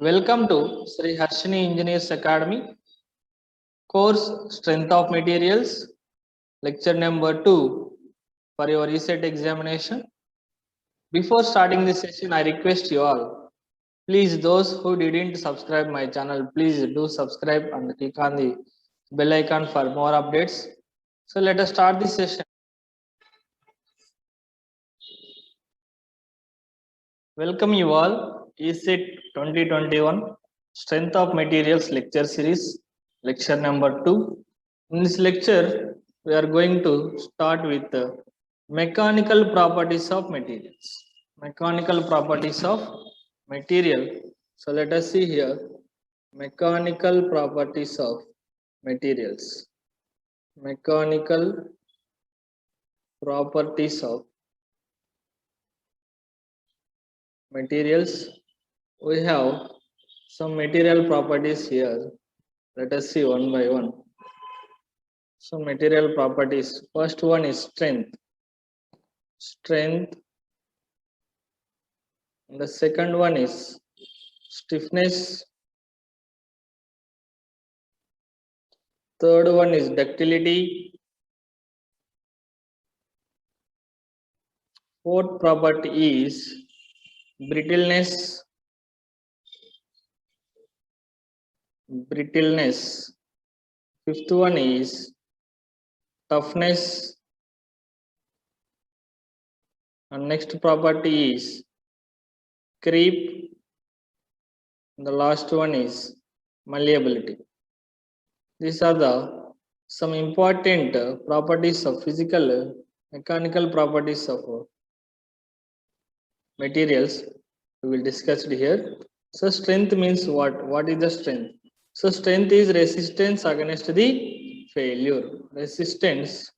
Welcome to Sri Harshini Engineers Academy course Strength of Materials, lecture number 2 for your reset examination. Before starting this session, I request you all, please those who didn't subscribe my channel, please do subscribe and click on the bell icon for more updates. So let us start this session. Welcome you all, ESET 2021 Strength of Materials lecture series, lecture number 2. In this lecture, we are going to start with the mechanical properties of materials. Mechanical properties of material. So let us see here, mechanical properties of materials. Mechanical properties of materials. We have some material properties here. Let us see one by one. So material properties. First one is strength. Strength. And the second one is stiffness. Third one is ductility. Fourth property is brittleness. Brittleness. Fifth one is toughness. And next property is creep. And the last one is malleability. These are the some important properties of physical, mechanical properties of materials we will discuss it here. So strength means what? What is the strength? So strength is resistance against the failure. Resistance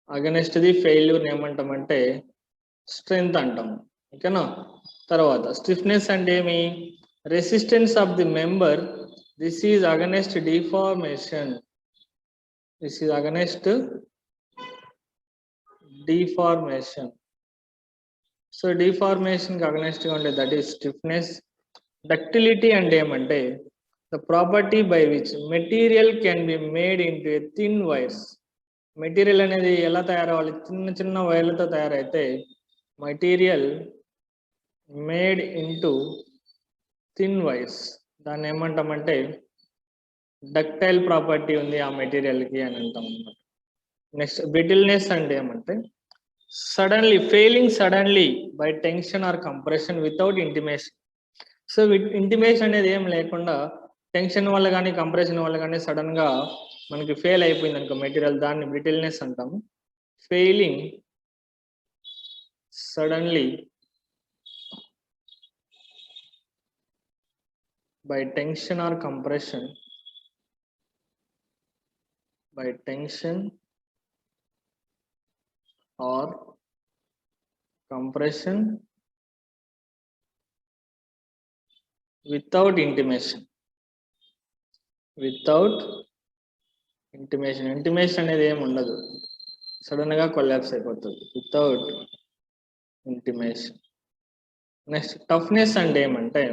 against the failure ఏమంటామంటే strength అంటాం. ఓకేనా? తర్వాత stiffness అంటే ఏమి? Resistance of the member. This is against deformation. This is against deformation. So deformation against ఉండే that is stiffness. Ductility అంటే ఏమంటే the property by which material can be made into a thin wires. Material అనేది ఎలా తయారవ్వాలి? చిన్న చిన్న వైర్లతో తయారైతే material made into thin wires, దాన్ని ఏమంటామంటే డక్టైల్ ప్రాపర్టీ ఉంది ఆ మెటీరియల్కి అని అంటాం అన్నమాట. నెక్స్ట్ బ్రిటిల్నెస్ అంటే ఏమంటే suddenly failing suddenly by tension are compression without intimation. So intimation అనేది ఏం లేకుండా టెన్షన్ వల్ల కానీ కంప్రెషన్ వల్ల కానీ సడన్ గా మనకి ఫెయిల్ అయిపోయింది అనుకో మెటీరియల్, దాన్ని బ్రిటిల్నెస్ అంటాము. Failing suddenly by tension or compression, by tension or compression without intimation. Without intimation. Intimation అనేది ఏమి ఉండదు, సడన్ గా కొలాప్స్ అయిపోతుంది వితౌట్ ఇంటిమేషన్. నెక్స్ట్ టఫ్నెస్ అంటే ఏమంటే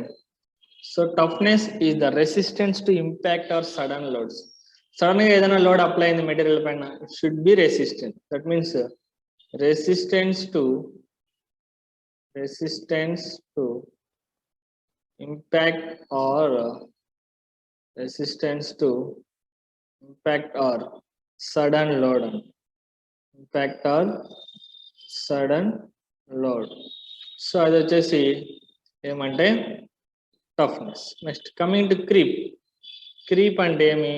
so toughness is the resistance to impact or sudden loads. Sudden గా ఏదైనా load apply అయింది మెటీరియల్ పైన, it should be resistant. That means resistance to impact or resistance to impact or sudden load. Impact or sudden load. So అది వచ్చేసి ఏమంటే toughness. Next coming to creep. Creep అంటే ఏమి?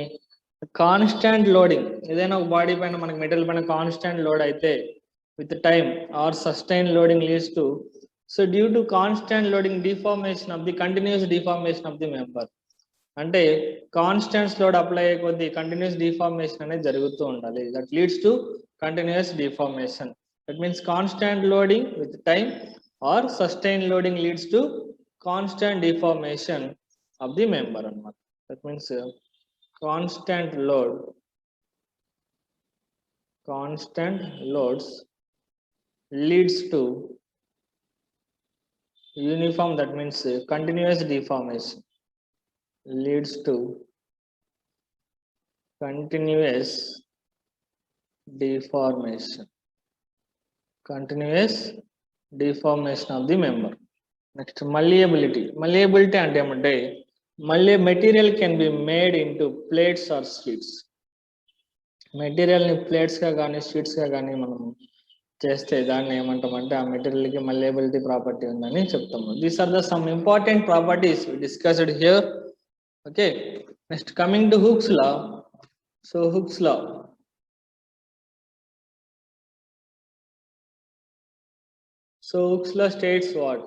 Constant loading. ఏదైనా ఒక body పైన మనకి మెటీరియల్ పైన కాన్స్టాంట్ లోడ్ అయితే with time or sustain loading leads to, so due to constant loading deformation of the continuous deformation of the member. అంటే constant load apply అయ్యే కొద్ది కంటిన్యూస్ డిఫార్మేషన్ అనేది జరుగుతూ ఉండాలి. That leads to continuous deformation. That means constant loading with time or sustain loading leads to constant deformation of the member అన్నమాట. that means constant loads leads to uniform, that means continuous deformation. leads to continuous deformation of the member. Next, malleability అంటే ఏమంటే material can be made into plates or sheets. Material ని plates గా కానీ sheets గా కానీ మనం చేస్తే దాన్ని ఏమంటామంటే ఆ మెటీరియల్ కి మల్లేబిలిటీ ప్రాపర్టీ ఉందని చెప్తాము. These are the some important properties discussed here. Okay, next coming to Hooke's law. So Hooke's law, states what?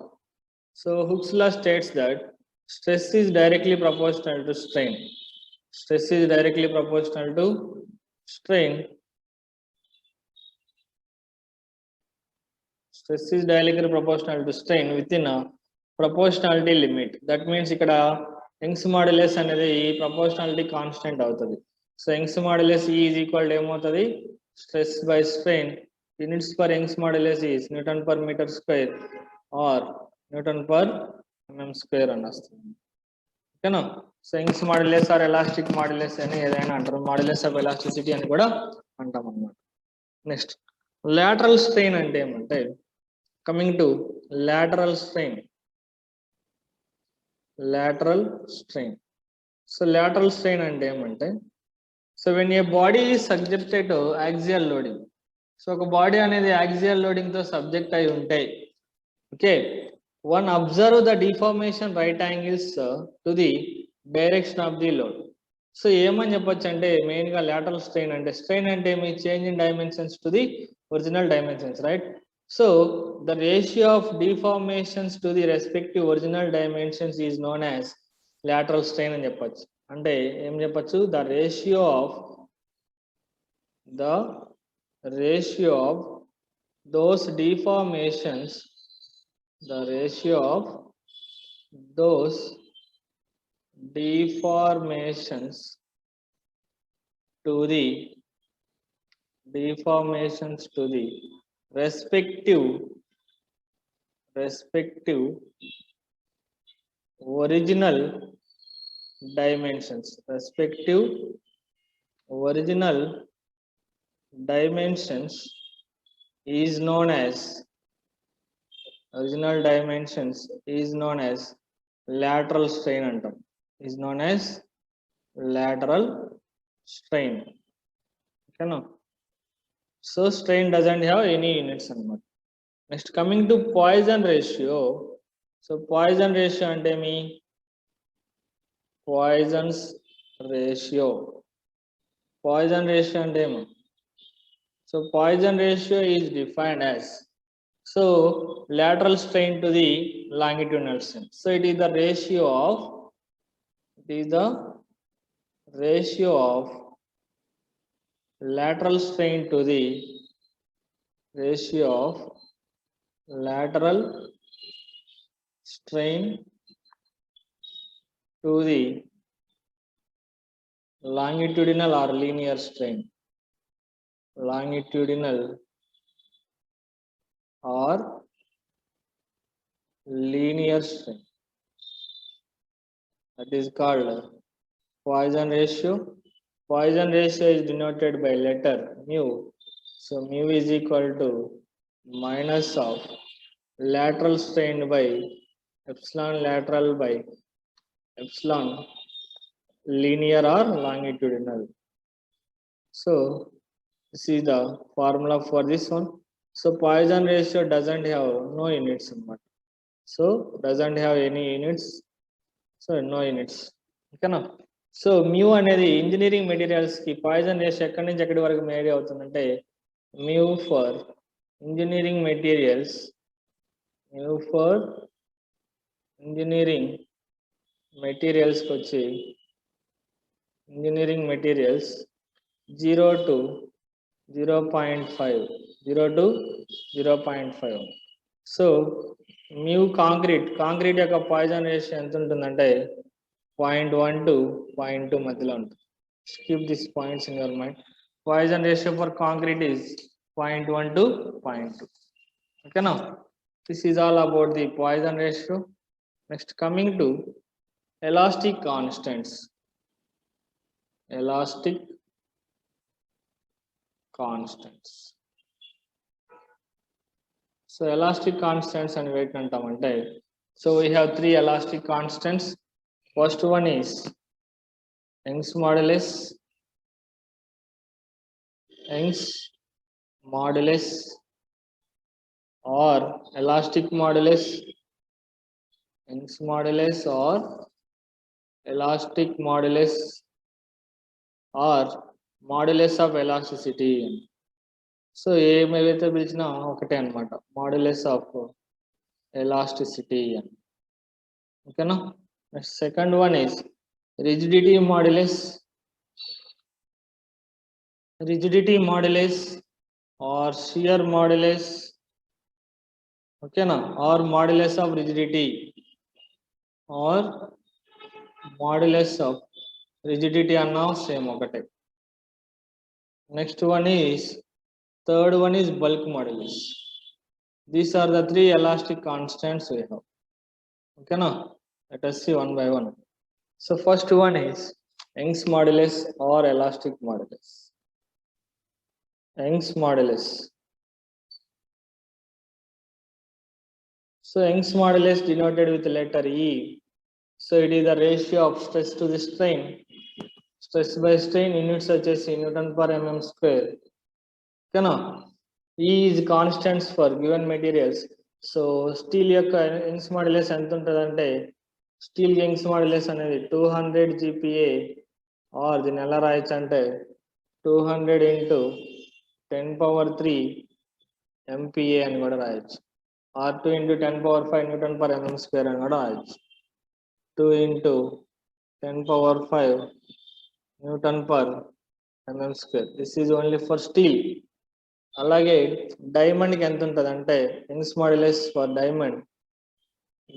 So Hooke's law states that stress is directly proportional to strain. Stress is directly proportional to strain. Stress is directly proportional to strain within a proportionality limit. That means ikkada Young's modulus anedi proportionality constant avutadi. So Young's modulus E is equal to emotadi stress by strain. Units per Young's modulus is Newton per meter square or Newton per mm square అని వస్తుంది. ఓకేనా? So Young's modulus or elastic modulus అని ఏదైనా అంటారు, modulus of elasticity అని కూడా అంటాం అన్నమాట. నెక్స్ట్ lateral strain అంటే ఏమంటే, coming to lateral strain. So lateral strain అంటే ఏమంటే, so when a body is subjected to axial loading, so ఒక బాడీ అనేది యాక్సియల్ లోడింగ్ తో సబ్జెక్ట్ అయి ఉంటాయి. Okay, one observe the deformation right angles to the direction of the load. So ఏమని చెప్పొచ్చు అంటే మెయిన్ గా lateral strain అంటే, strain అంటే మీ change in dimensions to the original dimensions, right? So the ratio of deformations to the respective original dimensions is known as lateral strain అని చెప్పొచ్చు. అంటే ఏం చెప్పొచ్చు, the ratio of those deformations to the respective original dimensions is known as lateral strain antam. Is known as lateral strain. Okay, no? So strain doesn't have any units anamata. Next, coming to Poisson ratio. So Poisson ratio ante me Poisson's ratio ante me. So Poisson ratio is defined as, so lateral strain to the longitudinal strain. So it is the ratio of lateral strain to the longitudinal or linear strain. That is called Poisson ratio. Poisson ratio is denoted by letter mu. So mu is equal to minus of lateral strain by epsilon lateral by epsilon linear or longitudinal. So this is the formula for this one. So Poisson ratio doesn't have no units. So doesn't have any units. So no units. Okay, no? So mu అనేది engineering materials కి poison ratio ఎక్కడి నుంచి ఎక్కడి వరకు Mary అవుతుందంటే, mu for engineering materials వచ్చి engineering materials 0 to 0.5. So mu concrete యొక్క poison ratio ఎంత ఉంటుందంటే 0.1 to 0.2 మధ్యలో ఉంటుంది. Keep these points in your mind. Poisson ratio for concrete is 0.1 to 0.2. Okay, now this is all about the Poisson ratio. Next, coming to elastic constants. Elastic constants. So elastic constants and weight antamante. So we have three elastic constants. First one is Young's modulus. Young's modulus or elastic modulus. Young's modulus or elastic modulus or modulus of elasticity. So ఏమైతే పిలిచినా ఒకటే అనమాట, modulus of elasticity అని. ఓకేనా. Next second one is rigidity modulus. Rigidity modulus or shear modulus. ఓకేనా. Or modulus of rigidity or modulus of rigidity అన్నా same ఒకటే. Next one is third one is bulk modulus. These are the three elastic constants we have. Okay na. Let us see one by one. So first one is Young's modulus or elastic modulus. Young's modulus. So Young's modulus denoted with the letter E. So it is the ratio of stress to the strain. Stress by strain units such as Newton per mm square. Okay na. E is constants for given materials. So steel యొక్క Young's modulus ఎంత ఉంటుందంటే, steel Young's modulus అనేది 200 GPa are దీన్ని ఎలా రాయొచ్చు అంటే 200 into 10⁻³ MPa అని కూడా రాయొచ్చు. Or 2 into 10⁵ Newton per mm square అని కూడా రాయొచ్చు. 2 into 10⁵ Newton per mm square. This is only for steel. అలాగే డైమండ్కి ఎంత ఉంటుంది అంటే యంగ్స్ మాడ్యులస్ ఫర్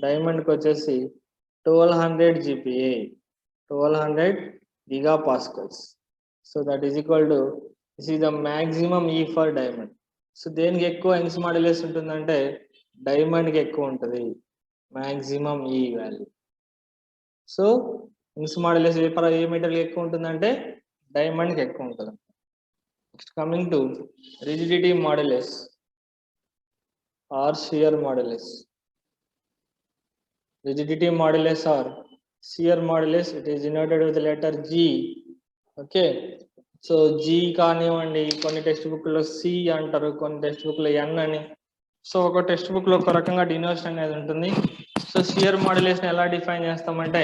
డైమండ్కి వచ్చేసి 1200 GPa, 1200 gigapascals. So that is equal to this is the maximum ఈ ఫర్ డైమండ్. సో దేనికి ఎక్కువ యంగ్స్ మాడ్యులస్ ఉంటుందంటే డైమండ్కి ఎక్కువ ఉంటుంది మ్యాక్సిమం ఈ వాల్యూ. సో యంగ్స్ మాడ్యులస్ ఏ మెటీరియల్ ఎక్కువ ఉంటుందంటే డైమండ్కి ఎక్కువ ఉంటుంది. Next, coming to rigidity modulus or shear modulus. Rigidity modulus or shear modulus, it is denoted with the letter G. Okay, so G కానివ్వండి, కొన్ని టెక్స్ట్ బుక్ లో C అంటారు, కొన్ని text book లో N అని. సో ఒక టెక్స్ట్ బుక్ లో ఒక రకంగా డినోషన్ అనేది ఉంటుంది. సో షియర్ మాడ్యులస్ ని ఎలా డిఫైన్ చేస్తామంటే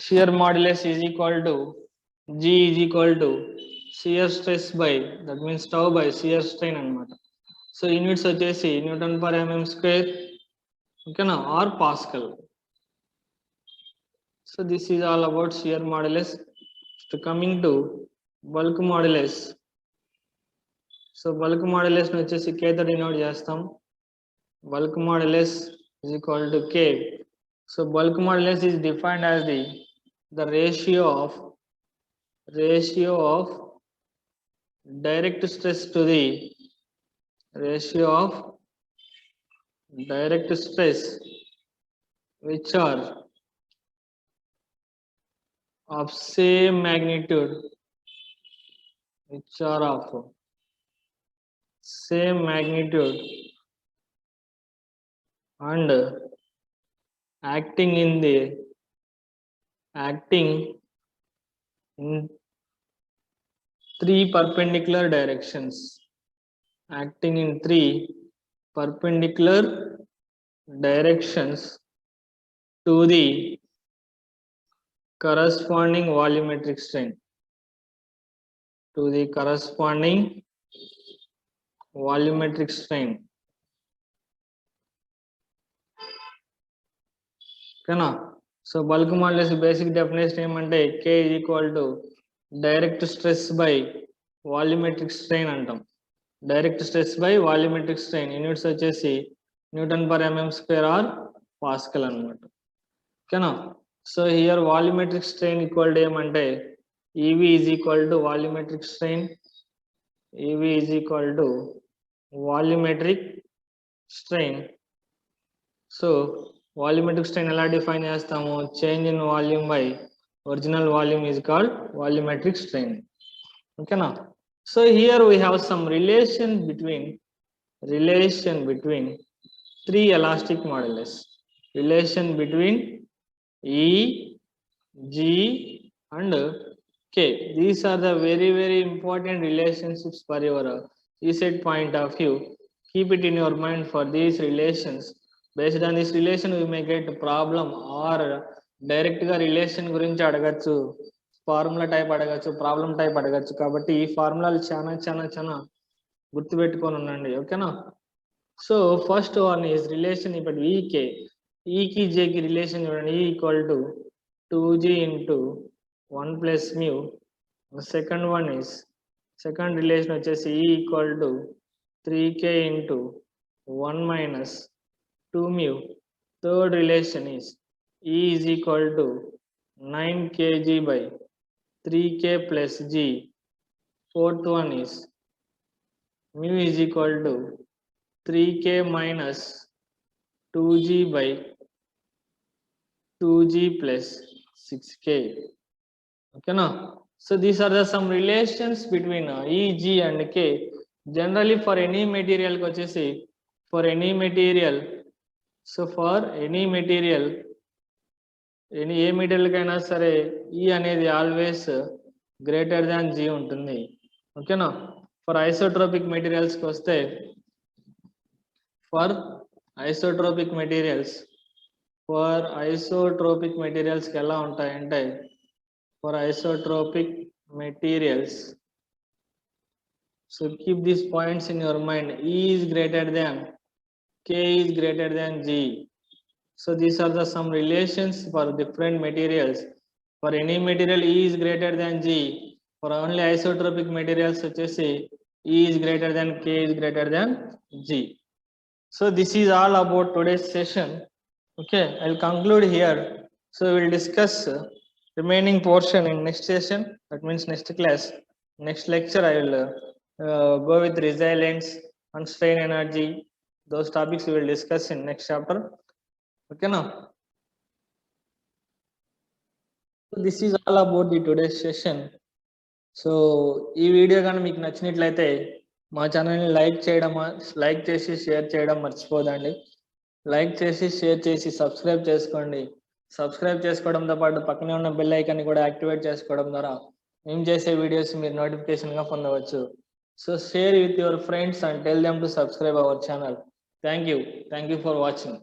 shear modulus is equal to G is equal to shear stress by, that means tau by shear strain అనమాట. సో యూనిట్స్ వచ్చేసి న్యూటన్ పర్ mm స్క్వేర్, ఓకేనా, or pascal. So this is all about shear modulus. Coming to bulk modulus. So bulk modulus ని వచ్చేసి K తో denote చేస్తాం. Bulk modulus is equal to K. So bulk modulus is defined as the ratio of direct stress to the ratio of direct stress which are of same magnitude, which are of same magnitude and acting in three perpendicular directions. Acting in three perpendicular directions to the corresponding volumetric strain. To the corresponding volumetric strain. Okay, so bulk modulus basic definition ఏమంటే K is equal to direct stress by volumetric strain అంటాం. Direct stress by volumetric strain units వచ్చేసి newton per mm square or pascal అనమాట. ఓకేనా. So here volumetric strain equal to ఏమంటే EV is equal to volumetric strain, EV is equal to volumetric strain. So volumetric strain ఎలా define చేస్తాము? Change in volume by original volume is called volumetric strain. ఓకేనా? So here we have some relation between three elastic modulus. Relation between E, G and K. These are the very important relationships for your ESET point of view. Keep it in your mind for these relations. Based on this relation we may get problem or direct గా relation గురించి అడగచ్చు, formula type అడగచ్చు, problem type అడగచ్చు. కాబట్టి ఈ ఫార్ములాలు చాలా గుర్తుపెట్టుకొని ఉండండి. ఓకేనా? So first one is relation ఇప్పుడు ఈకే, ఈకి జేకి రిలేషన్ చూడండి. E equal to 2g into 1 plus mu. Second one is second relation వచ్చేసి E equal to 3k into 1 minus 2 mu. Third relation is E is equal to 9kg by 3k plus g. Fourth one is mu is equal to 3k minus 2g by 2g plus 6k. Okay now, so these are the some relations between E, G and K. Generally for any material kochesi, for any material, so for any material, any A material కైనా సరే E అనేది always greater than G ఉంటుంది. ఓకేనా? For isotropic materials కి వస్తే, for isotropic materials కి ఎలా ఉంటాయంటే, for isotropic materials, so keep these points in your mind. E is greater than K is greater than G. So these are the some relations for different materials. For any material E is greater than G. For only isotropic materials వచ్చేసి E is greater than K is greater than G. So this is all about today's session. Okay, I'll conclude here. So we'll discuss remaining portion in next session. That means next class, next lecture. I will go with resilience and strain energy. Those topics we will discuss in next chapter. Okay now. So this is all about the today's session. So ఈ video కానీ మీకు నచ్చినట్లయితే మా ఛానల్ని like చేసి share చేయడం మర్చిపోదండి. Like చేసి share చేసి సబ్స్క్రైబ్ చేసుకోండి. సబ్స్క్రైబ్ చేసుకోవడంతో పాటు పక్కనే ఉన్న బెల్ ఐకాన్ని కూడా యాక్టివేట్ చేసుకోవడం ద్వారా మేము చేసే వీడియోస్ మీరు నోటిఫికేషన్గా పొందవచ్చు. So share with your friends and tell them to subscribe our channel. Thank you for watching.